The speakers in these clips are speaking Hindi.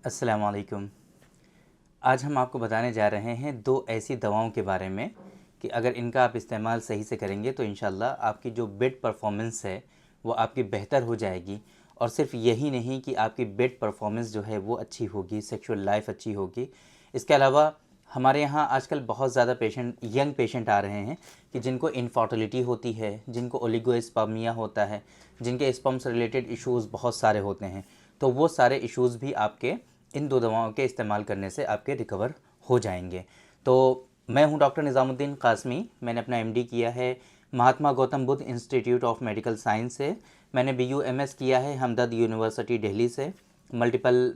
अस्सलाम वालेकुम। आज हम आपको बताने जा रहे हैं दो ऐसी दवाओं के बारे में कि अगर इनका आप इस्तेमाल सही से करेंगे तो इंशाल्लाह आपकी जो बेड परफॉर्मेंस है वो आपकी बेहतर हो जाएगी। और सिर्फ यही नहीं कि आपकी बेड परफॉर्मेंस जो है वो अच्छी होगी, सेक्सुअल लाइफ अच्छी होगी। इसके अलावा हमारे यहाँ आजकल बहुत ज़्यादा यंग पेशेंट आ रहे हैं कि जिनको इनफर्टिलिटी होती है, जिनको ओलिगोस्पर्मिया होता है, जिनके स्पर्म से रिलेटेड इश्यूज़ बहुत सारे होते हैं। तो वो सारे इश्यूज़ भी आपके इन दो दवाओं के इस्तेमाल करने से आपके रिकवर हो जाएंगे। तो मैं हूं डॉक्टर निज़ामुद्दीन कासमी। मैंने अपना एमडी किया है Mahatma Gautam Buddha institute of medical science से। मैंने बीयूएमएस किया है हमदर्द यूनिवर्सिटी दिल्ली से। मल्टीपल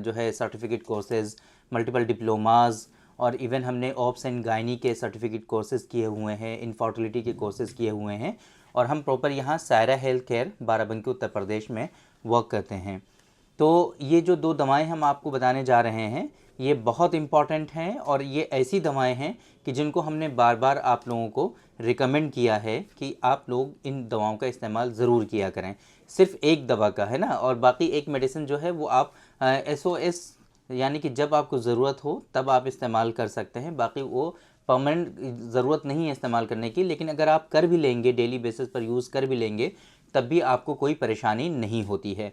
जो है सर्टिफिकेट कोर्सेज़, मल्टीपल डिप्लोमाज और इवन हमने ऑप्स एंड गायनी के सर्टिफिकेट कोर्सेज़ किए हुए हैं, इनफर्टिलिटी के कोर्सेज़ किए हुए हैं। और हम प्रॉपर यहाँ सायरा हेल्थ केयर बाराबंकी उत्तर प्रदेश में वर्क करते हैं। तो ये जो दो दवाएं हम आपको बताने जा रहे हैं ये बहुत इम्पॉर्टेंट हैं और ये ऐसी दवाएं हैं कि जिनको हमने बार बार आप लोगों को रिकमेंड किया है कि आप लोग इन दवाओं का इस्तेमाल ज़रूर किया करें। सिर्फ एक दवा का है ना, और बाकी एक मेडिसिन जो है वो आप SOS यानी कि जब आपको ज़रूरत हो तब आप इस्तेमाल कर सकते हैं। बाकी वो परमानेंट ज़रूरत नहीं है इस्तेमाल करने की, लेकिन अगर आप कर भी लेंगे, डेली बेसिस पर यूज़ कर भी लेंगे, तब भी आपको कोई परेशानी नहीं होती है।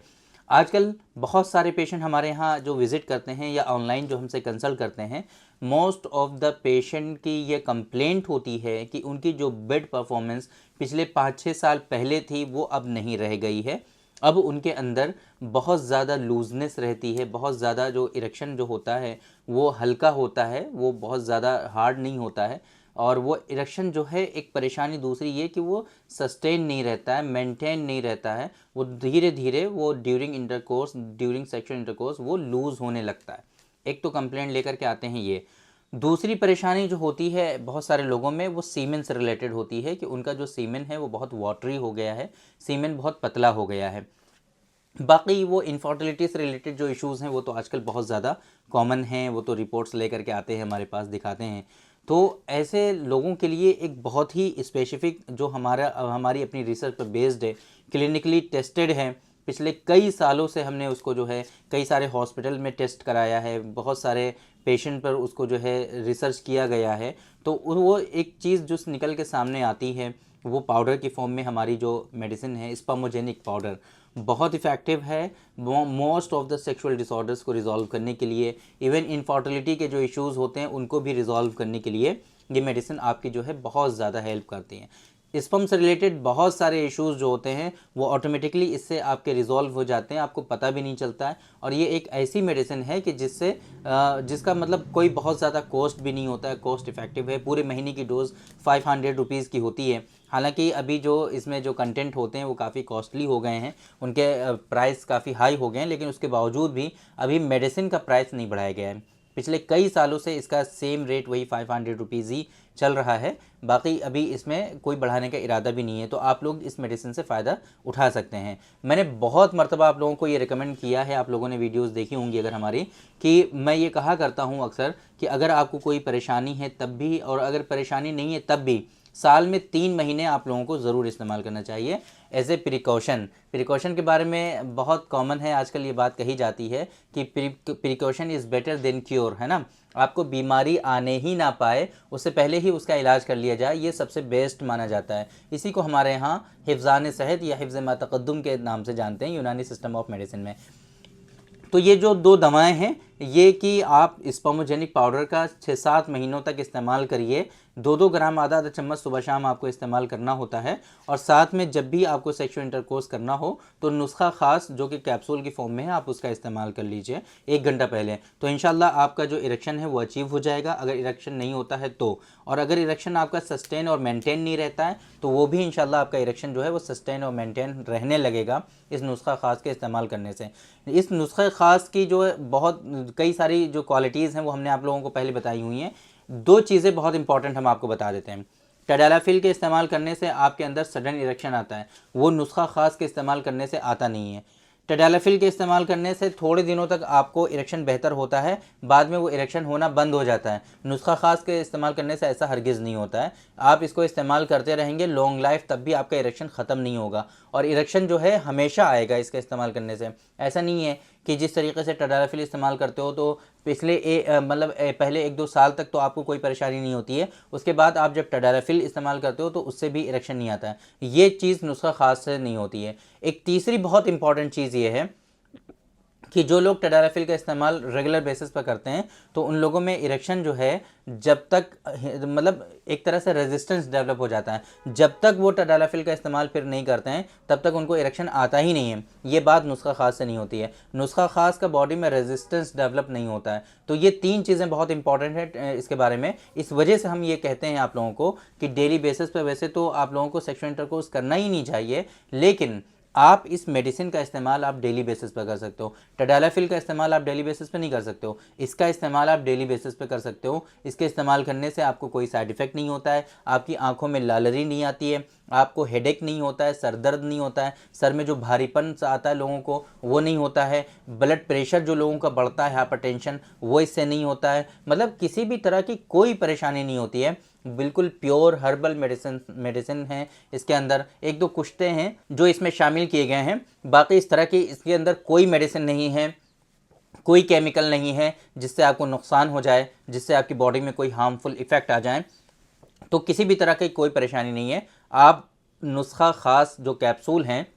आजकल बहुत सारे पेशेंट हमारे यहाँ जो विज़िट करते हैं या ऑनलाइन जो हमसे कंसल्ट करते हैं, मोस्ट ऑफ द पेशेंट की ये कंप्लेंट होती है कि उनकी जो बेड परफॉर्मेंस पिछले 5-6 साल पहले थी वो अब नहीं रह गई है। अब उनके अंदर बहुत ज़्यादा लूजनेस रहती है, बहुत ज़्यादा जो इरेक्शन जो होता है वो हल्का होता है, वो बहुत ज़्यादा हार्ड नहीं होता है। और वो इरेक्शन जो है, एक परेशानी दूसरी ये कि वो सस्टेन नहीं रहता है, मेंटेन नहीं रहता है, वो धीरे धीरे वो ड्यूरिंग सेक्सुअल इंटरकोर्स वो लूज़ होने लगता है। एक तो कंप्लेंट लेकर के आते हैं ये। दूसरी परेशानी जो होती है बहुत सारे लोगों में वो सीमेन से रिलेटेड होती है कि उनका जो सीमेन है वो बहुत वाटरी हो गया है, सीमेन बहुत पतला हो गया है। बाकी वो इनफर्टिलिटी से रिलेटेड जो इश्यूज़ हैं वो तो आजकल बहुत ज़्यादा कॉमन हैं, वो तो रिपोर्ट्स लेकर के आते हैं हमारे पास, दिखाते हैं। तो ऐसे लोगों के लिए एक बहुत ही स्पेसिफिक जो हमारी अपनी रिसर्च पर बेस्ड है, क्लिनिकली टेस्टेड है, पिछले कई सालों से हमने उसको जो है कई सारे हॉस्पिटल में टेस्ट कराया है, बहुत सारे पेशेंट पर उसको जो है रिसर्च किया गया है। तो वो एक चीज़ जो निकल के सामने आती है वो पाउडर की फॉर्म में हमारी जो मेडिसिन है स्पर्मोजेनिक पाउडर बहुत इफ़ेक्टिव है most of the sexual disorders को रिजॉल्व करने के लिए। इवन इनफर्टिलिटी के जो इश्यूज़ होते हैं उनको भी रिजॉल्व करने के लिए ये मेडिसिन आपकी जो है बहुत ज़्यादा हेल्प करती हैं। स्पर्म से रिलेटेड बहुत सारे इश्यूज़ जो होते हैं वो ऑटोमेटिकली इससे आपके रिजॉल्व हो जाते हैं, आपको पता भी नहीं चलता है। और ये एक ऐसी मेडिसिन है कि जिसका मतलब कोई बहुत ज़्यादा कॉस्ट भी नहीं होता है, कॉस्ट इफ़ेक्टिव है। पूरे महीने की डोज 500 रुपीज़ की होती है। हालांकि अभी जो इसमें जो कंटेंट होते हैं वो काफ़ी कॉस्टली हो गए हैं, उनके प्राइस काफ़ी हाई हो गए हैं, लेकिन उसके बावजूद भी अभी मेडिसिन का प्राइस नहीं बढ़ाया गया है। पिछले कई सालों से इसका सेम रेट वही 500 रुपीज़ ही चल रहा है। बाकी अभी इसमें कोई बढ़ाने का इरादा भी नहीं है, तो आप लोग इस मेडिसिन से फ़ायदा उठा सकते हैं। मैंने बहुत मर्तबा आप लोगों को ये रिकमेंड किया है, आप लोगों ने वीडियोस देखी होंगी अगर हमारी, कि मैं ये कहा करता हूँ अक्सर कि अगर आपको कोई परेशानी है तब भी, और अगर परेशानी नहीं है तब भी, साल में 3 महीने आप लोगों को ज़रूर इस्तेमाल करना चाहिए एज ए प्रिकॉशन के बारे में बहुत कॉमन है आजकल ये बात कही जाती है कि precaution is better than cure, है ना। आपको बीमारी आने ही ना पाए उससे पहले ही उसका इलाज कर लिया जाए, ये सबसे बेस्ट माना जाता है। इसी को हमारे यहाँ हिफ्ज़ान सेहत या हिफ्ज़ मा तक़द्दुम के नाम से जानते हैं यूनानी सिस्टम ऑफ मेडिसिन में। तो ये जो दो दवाएं हैं ये कि आप स्पर्मोजेनिक पाउडर का 6-7 महीनों तक इस्तेमाल करिए। 2-2 ग्राम आधा चम्मच सुबह शाम आपको इस्तेमाल करना होता है। और साथ में जब भी आपको सेक्सुअल इंटरकोर्स करना हो तो नुस्खा ख़ास जो कि कैप्सूल की फॉर्म में है आप उसका इस्तेमाल कर लीजिए 1 घंटा पहले। तो इंशाल्लाह आपका जो इरेक्शन है वो अचीव हो जाएगा, अगर इरेक्शन नहीं होता है तो। और अगर इरेक्शन आपका सस्टेन और मेंटेन नहीं रहता है तो वो भी इंशाल्लाह आपका इरेक्शन जो है वो सस्टेन और मेंटेन रहने लगेगा इस नुस्खा ख़ास के इस्तेमाल करने से। इस नुस्खे ख़ास की जो बहुत कई सारी जो क्वालिटीज़ हैं वो हमने आप लोगों को पहले बताई हुई हैं। 2 चीज़ें बहुत इंपॉर्टेंट हम आपको बता देते हैं। टैडालाफिल के इस्तेमाल करने से आपके अंदर सडन इरेक्शन आता है, वो नुस्खा ख़ास के इस्तेमाल करने से आता नहीं है। टैडालाफिल के इस्तेमाल करने से थोड़े दिनों तक आपको इरेक्शन बेहतर होता है, बाद में वो इरेक्शन होना बंद हो जाता है। नुस्खा ख़ास के इस्तेमाल करने से ऐसा हरगिज़ नहीं होता है। आप इसको इस्तेमाल करते रहेंगे लॉन्ग लाइफ, तब भी आपका इरेक्शन ख़त्म नहीं होगा और इरेक्शन जो है हमेशा आएगा इसका इस्तेमाल करने से। ऐसा नहीं है कि जिस तरीके से टडालाफिल इस्तेमाल करते हो तो पहले 1-2 साल तक तो आपको कोई परेशानी नहीं होती है, उसके बाद आप जब टडालाफिल इस्तेमाल करते हो तो उससे भी इरेक्शन नहीं आता है। ये चीज़ नुस्खा ख़ास से नहीं होती है। एक तीसरी बहुत इंपॉर्टेंट चीज़ ये है कि जो लोग टडालाफिल का इस्तेमाल रेगुलर बेसिस पर करते हैं तो उन लोगों में इरेक्शन जो है जब तक एक तरह से रेजिस्टेंस डेवलप हो जाता है। जब तक वो टडालाफिल का इस्तेमाल फिर नहीं करते हैं तब तक उनको इरेक्शन आता ही नहीं है। ये बात नुस्खा ख़ास से नहीं होती है। नुस्खा ख़ास का बॉडी में रेजिस्टेंस डेवलप नहीं होता है। तो ये 3 चीज़ें बहुत इंपॉर्टेंट है इसके बारे में। इस वजह से हम ये कहते हैं आप लोगों को कि डेली बेसिस पर वैसे तो आप लोगों को सेक्सुअल इंटरकोर्स करना ही नहीं चाहिए, लेकिन आप इस मेडिसिन का इस्तेमाल आप डेली बेसिस पर कर सकते हो। टडालाफिल का इस्तेमाल आप डेली बेसिस पे नहीं कर सकते हो, इसका इस्तेमाल आप डेली बेसिस पे कर सकते हो। इसके इस्तेमाल करने से आपको कोई साइड इफ़ेक्ट नहीं होता है, आपकी आंखों में लालरी नहीं आती है, आपको हेडेक नहीं होता है, सर दर्द नहीं होता है, सर में जो भारीपन आता है लोगों को वो नहीं होता है, ब्लड प्रेशर जो लोगों का बढ़ता है, हाइपरटेंशन, वो इससे नहीं होता है। मतलब किसी भी तरह की कोई परेशानी नहीं होती है। बिल्कुल प्योर हर्बल मेडिसिन है इसके अंदर। 1-2 कुश्ते हैं जो इसमें शामिल किए गए हैं, बाकी इस तरह की इसके अंदर कोई मेडिसिन नहीं है, कोई केमिकल नहीं है जिससे आपको नुकसान हो जाए, जिससे आपकी बॉडी में कोई हार्मफुल इफ़ेक्ट आ जाए। तो किसी भी तरह की कोई परेशानी नहीं है। आप नुस्खा ख़ास जो कैप्सूल हैं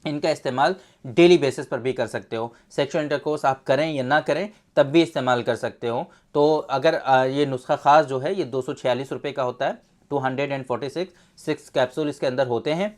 इनका इस्तेमाल डेली बेसिस पर भी कर सकते हो। सेक्सुअल इंटरकोर्स आप करें या ना करें तब भी इस्तेमाल कर सकते हो। तो अगर ये नुस्खा ख़ास जो है ये 246 रुपये का होता है, 246 कैप्सूल इसके अंदर होते हैं।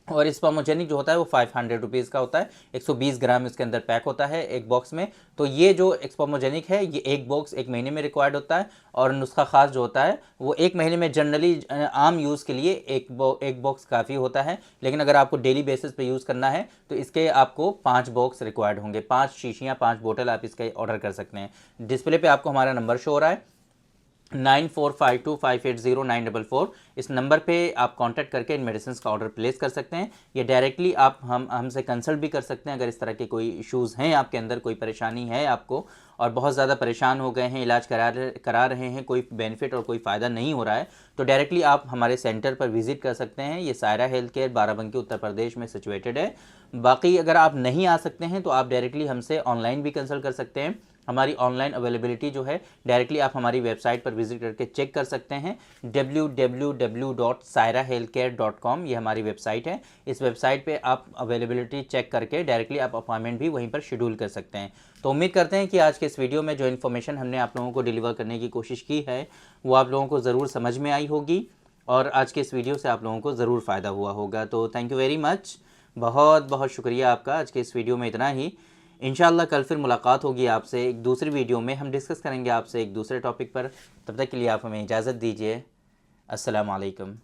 और स्पर्मोजेनिक जो होता है वो 500 रुपीज़ का होता है, 120 ग्राम इसके अंदर पैक होता है एक बॉक्स में। तो ये जो स्पर्मोजेनिक है ये एक बॉक्स 1 महीने में रिक्वायर्ड होता है, और नुस्खा ख़ास जो होता है वो 1 महीने में जनरली आम यूज़ के लिए एक बॉक्स काफ़ी होता है। लेकिन अगर आपको डेली बेसिस पे यूज़ करना है तो इसके आपको 5 बॉक्स रिक्वायर्ड होंगे, 5 शीशियाँ, 5 बोतल आप इसके ऑर्डर कर सकते हैं। डिस्प्ले पर आपको हमारा नंबर शो हो रहा है 9452580944। इस नंबर पे आप कांटेक्ट करके इन मेडिसिन का ऑर्डर प्लेस कर सकते हैं, या डायरेक्टली आप हमसे कंसल्ट भी कर सकते हैं। अगर इस तरह के कोई इश्यूज़ हैं आपके अंदर, कोई परेशानी है आपको और बहुत ज़्यादा परेशान हो गए हैं, इलाज करा रहे हैं, कोई बेनिफिट और कोई फ़ायदा नहीं हो रहा है, तो डायरेक्टली आप हमारे सेंटर पर विज़िट कर सकते हैं। ये सायरा हेल्थ केयर बाराबंकी उत्तर प्रदेश में सिचुएटेड है। बाकी अगर आप नहीं आ सकते हैं तो आप डायरेक्टली हमसे ऑनलाइन भी कंसल्ट कर सकते हैं। हमारी ऑनलाइन अवेलेबिलिटी जो है डायरेक्टली आप हमारी वेबसाइट पर विजिट करके चेक कर सकते हैं। www.sairahealthcare.com ये हमारी वेबसाइट है। इस वेबसाइट पे आप अवेलेबिलिटी चेक करके डायरेक्टली आप अपॉइंटमेंट भी वहीं पर शेड्यूल कर सकते हैं। तो उम्मीद करते हैं कि आज के इस वीडियो में जो इन्फॉर्मेशन हमने आप लोगों को डिलीवर करने की कोशिश की है वो आप लोगों को ज़रूर समझ में आई होगी, और आज के इस वीडियो से आप लोगों को ज़रूर फ़ायदा हुआ होगा। तो थैंक यू वेरी मच, बहुत बहुत शुक्रिया आपका। आज के इस वीडियो में इतना ही। इंशाल्लाह कल फिर मुलाकात होगी आपसे एक दूसरी वीडियो में, हम डिस्कस करेंगे आपसे एक दूसरे टॉपिक पर। तब तक के लिए आप हमें इजाज़त दीजिए। अस्सलाम वालेकुम।